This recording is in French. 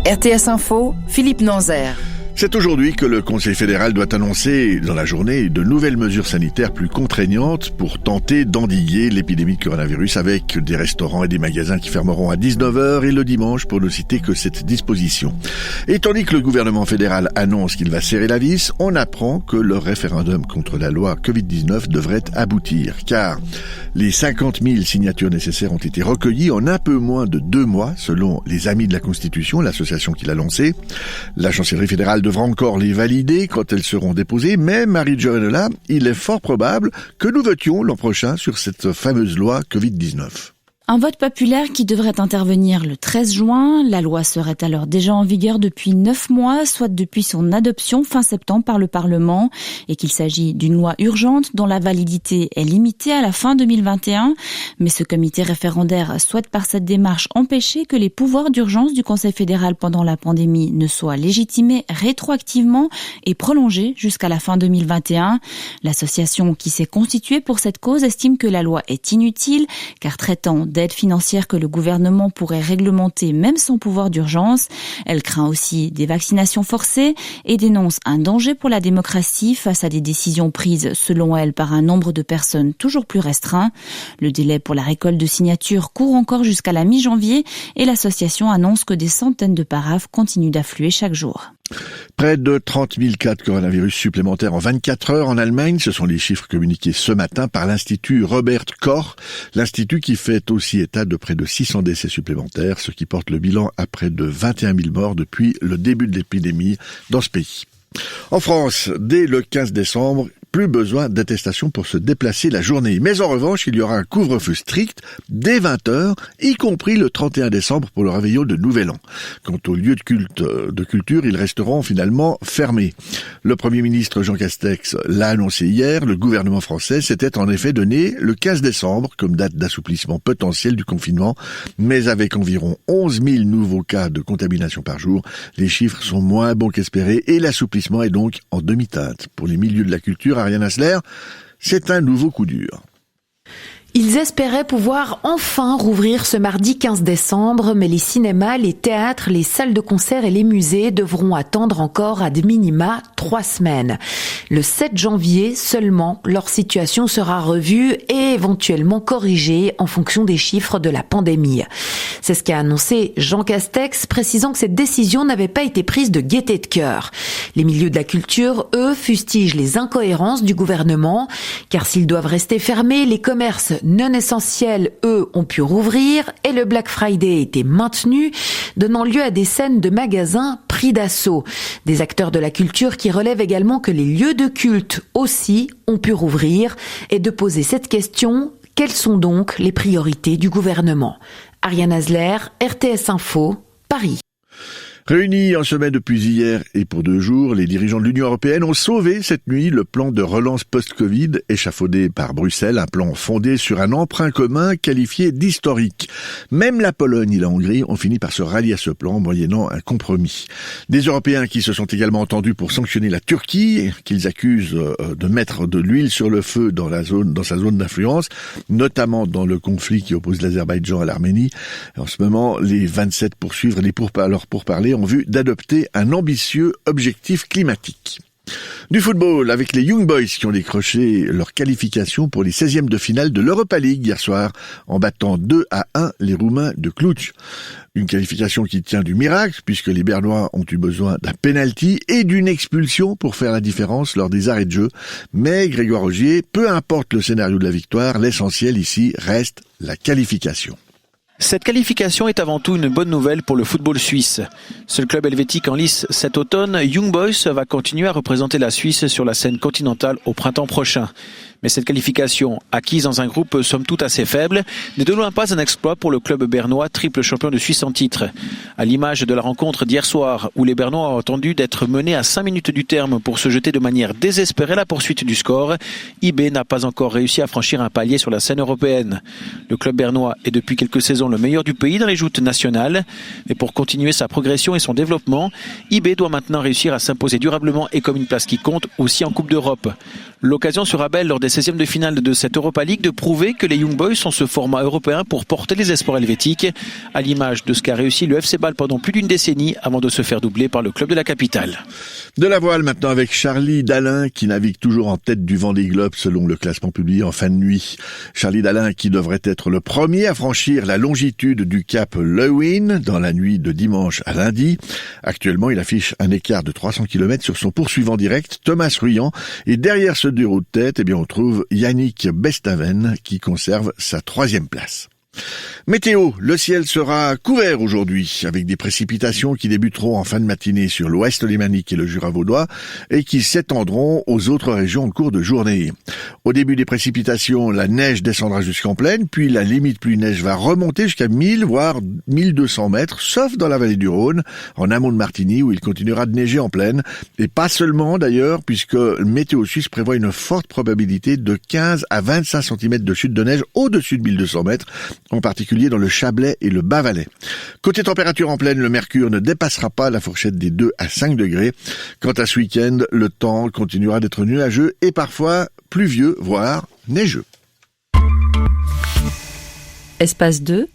RTS Info, Philippe Nanzer. C'est aujourd'hui que le Conseil fédéral doit annoncer dans la journée de nouvelles mesures sanitaires plus contraignantes pour tenter d'endiguer l'épidémie de coronavirus, avec des restaurants et des magasins qui fermeront à 19h et le dimanche, pour ne citer que cette disposition. Et tandis que le gouvernement fédéral annonce qu'il va serrer la vis, on apprend que le référendum contre la loi Covid-19 devrait aboutir, car les 50 000 signatures nécessaires ont été recueillies en un peu moins de 2 mois, selon les Amis de la Constitution, l'association qui l'a lancée. La chancellerie fédérale devra encore les valider quand elles seront déposées, mais Marie Jo est là, il est fort probable que nous votions l'an prochain sur cette fameuse loi Covid-19. Un vote populaire qui devrait intervenir le 13 juin. La loi serait alors déjà en vigueur depuis 9 mois, soit depuis son adoption fin septembre par le Parlement, et qu'il s'agit d'une loi urgente dont la validité est limitée à la fin 2021. Mais ce comité référendaire souhaite par cette démarche empêcher que les pouvoirs d'urgence du Conseil fédéral pendant la pandémie ne soient légitimés rétroactivement et prolongés jusqu'à la fin 2021. L'association qui s'est constituée pour cette cause estime que la loi est inutile, car traitant d'aide financière que le gouvernement pourrait réglementer même sans pouvoir d'urgence. Elle craint aussi des vaccinations forcées et dénonce un danger pour la démocratie face à des décisions prises, selon elle, par un nombre de personnes toujours plus restreint. Le délai pour la récolte de signatures court encore jusqu'à la mi-janvier et l'association annonce que des centaines de paraphes continuent d'affluer chaque jour. Près de 30 000 cas de coronavirus supplémentaires en 24 heures en Allemagne. Ce sont les chiffres communiqués ce matin par l'Institut Robert Koch. L'Institut qui fait aussi état de près de 600 décès supplémentaires, ce qui porte le bilan à près de 21 000 morts depuis le début de l'épidémie dans ce pays. En France, dès le 15 décembre, plus besoin d'attestation pour se déplacer la journée. Mais en revanche, il y aura un couvre-feu strict dès 20h, y compris le 31 décembre pour le réveillon de Nouvel An. Quant aux lieux de culture, ils resteront finalement fermés. Le Premier ministre Jean Castex l'a annoncé hier, le gouvernement français s'était en effet donné le 15 décembre comme date d'assouplissement potentiel du confinement, mais avec environ 11 000 nouveaux cas de contamination par jour, les chiffres sont moins bons qu'espérés et l'assouplissement est donc en demi-teinte. Pour les milieux de la culture, Ariane Hasler, c'est un nouveau coup dur. Ils espéraient pouvoir enfin rouvrir ce mardi 15 décembre, mais les cinémas, les théâtres, les salles de concert et les musées devront attendre encore à de minima 3 semaines. Le 7 janvier seulement, leur situation sera revue et éventuellement corrigée en fonction des chiffres de la pandémie. C'est ce qu'a annoncé Jean Castex, précisant que cette décision n'avait pas été prise de gaieté de cœur. Les milieux de la culture, eux, fustigent les incohérences du gouvernement, car s'ils doivent rester fermés, les commerces non essentiels, eux, ont pu rouvrir et le Black Friday était maintenu, donnant lieu à des scènes de magasins pris d'assaut. Des acteurs de la culture qui relèvent également que les lieux de culte aussi ont pu rouvrir et de poser cette question: quelles sont donc les priorités du gouvernement ? Ariane Hasler, RTS Info, Paris. Réunis en sommet depuis hier et pour 2 jours, les dirigeants de l'Union européenne ont sauvé cette nuit le plan de relance post-Covid échafaudé par Bruxelles, un plan fondé sur un emprunt commun qualifié d'historique. Même la Pologne et la Hongrie ont fini par se rallier à ce plan, moyennant un compromis. Des Européens qui se sont également entendus pour sanctionner la Turquie, qu'ils accusent de mettre de l'huile sur le feu dans sa zone d'influence, notamment dans le conflit qui oppose l'Azerbaïdjan à l'Arménie. En ce moment, les 27 poursuivent les pourparlers en vue d'adopter un ambitieux objectif climatique. Du football, avec les Young Boys qui ont décroché leur qualification pour les 16e de finale de l'Europa League hier soir, en battant 2-1 les Roumains de Cluj. Une qualification qui tient du miracle, puisque les Bernois ont eu besoin d'un penalty et d'une expulsion pour faire la différence lors des arrêts de jeu. Mais Grégoire Ogier, peu importe le scénario de la victoire, l'essentiel ici reste la qualification. Cette qualification est avant tout une bonne nouvelle pour le football suisse. Seul club helvétique en lice cet automne, Young Boys va continuer à représenter la Suisse sur la scène continentale au printemps prochain. Mais cette qualification, acquise dans un groupe somme toute assez faible, n'est de loin pas un exploit pour le club bernois, triple champion de Suisse en titre. À l'image de la rencontre d'hier soir, où les Bernois ont attendu d'être menés à 5 minutes du terme pour se jeter de manière désespérée à la poursuite du score, IB n'a pas encore réussi à franchir un palier sur la scène européenne. Le club bernois est depuis quelques saisons le meilleur du pays dans les joutes nationales. Mais pour continuer sa progression et son développement, IB doit maintenant réussir à s'imposer durablement et comme une place qui compte aussi en Coupe d'Europe. L'occasion sera belle lors des 16e de finale de cette Europa League de prouver que les Young Boys sont ce format européen pour porter les espoirs helvétiques, à l'image de ce qu'a réussi le FC Bâle pendant plus d'une décennie avant de se faire doubler par le club de la capitale. De la voile maintenant avec Charlie Dalin qui navigue toujours en tête du Vendée Globe selon le classement publié en fin de nuit. Charlie Dalin qui devrait être le premier à franchir la longitude du cap Lewin dans la nuit de dimanche à lundi. Actuellement, il affiche un écart de 300 km sur son poursuivant direct, Thomas Ruyant. Et derrière ce duo de tête, on trouve Yannick Bestaven qui conserve sa 3e place. Météo, le ciel sera couvert aujourd'hui avec des précipitations qui débuteront en fin de matinée sur l'ouest lémanique et le Jura vaudois et qui s'étendront aux autres régions en cours de journée. Au début des précipitations, la neige descendra jusqu'en plaine, puis la limite pluie-neige va remonter jusqu'à 1000 voire 1200 mètres, sauf dans la vallée du Rhône, en amont de Martigny où il continuera de neiger en plaine. Et pas seulement d'ailleurs, puisque Météo Suisse prévoit une forte probabilité de 15 à 25 cm de chute de neige au-dessus de 1200 mètres, en particulier dans le Chablais et le Bas-Valais. Côté température en plaine, le mercure ne dépassera pas la fourchette des 2 à 5 degrés. Quant à ce week-end, le temps continuera d'être nuageux et parfois pluvieux, voire neigeux. Espace 2,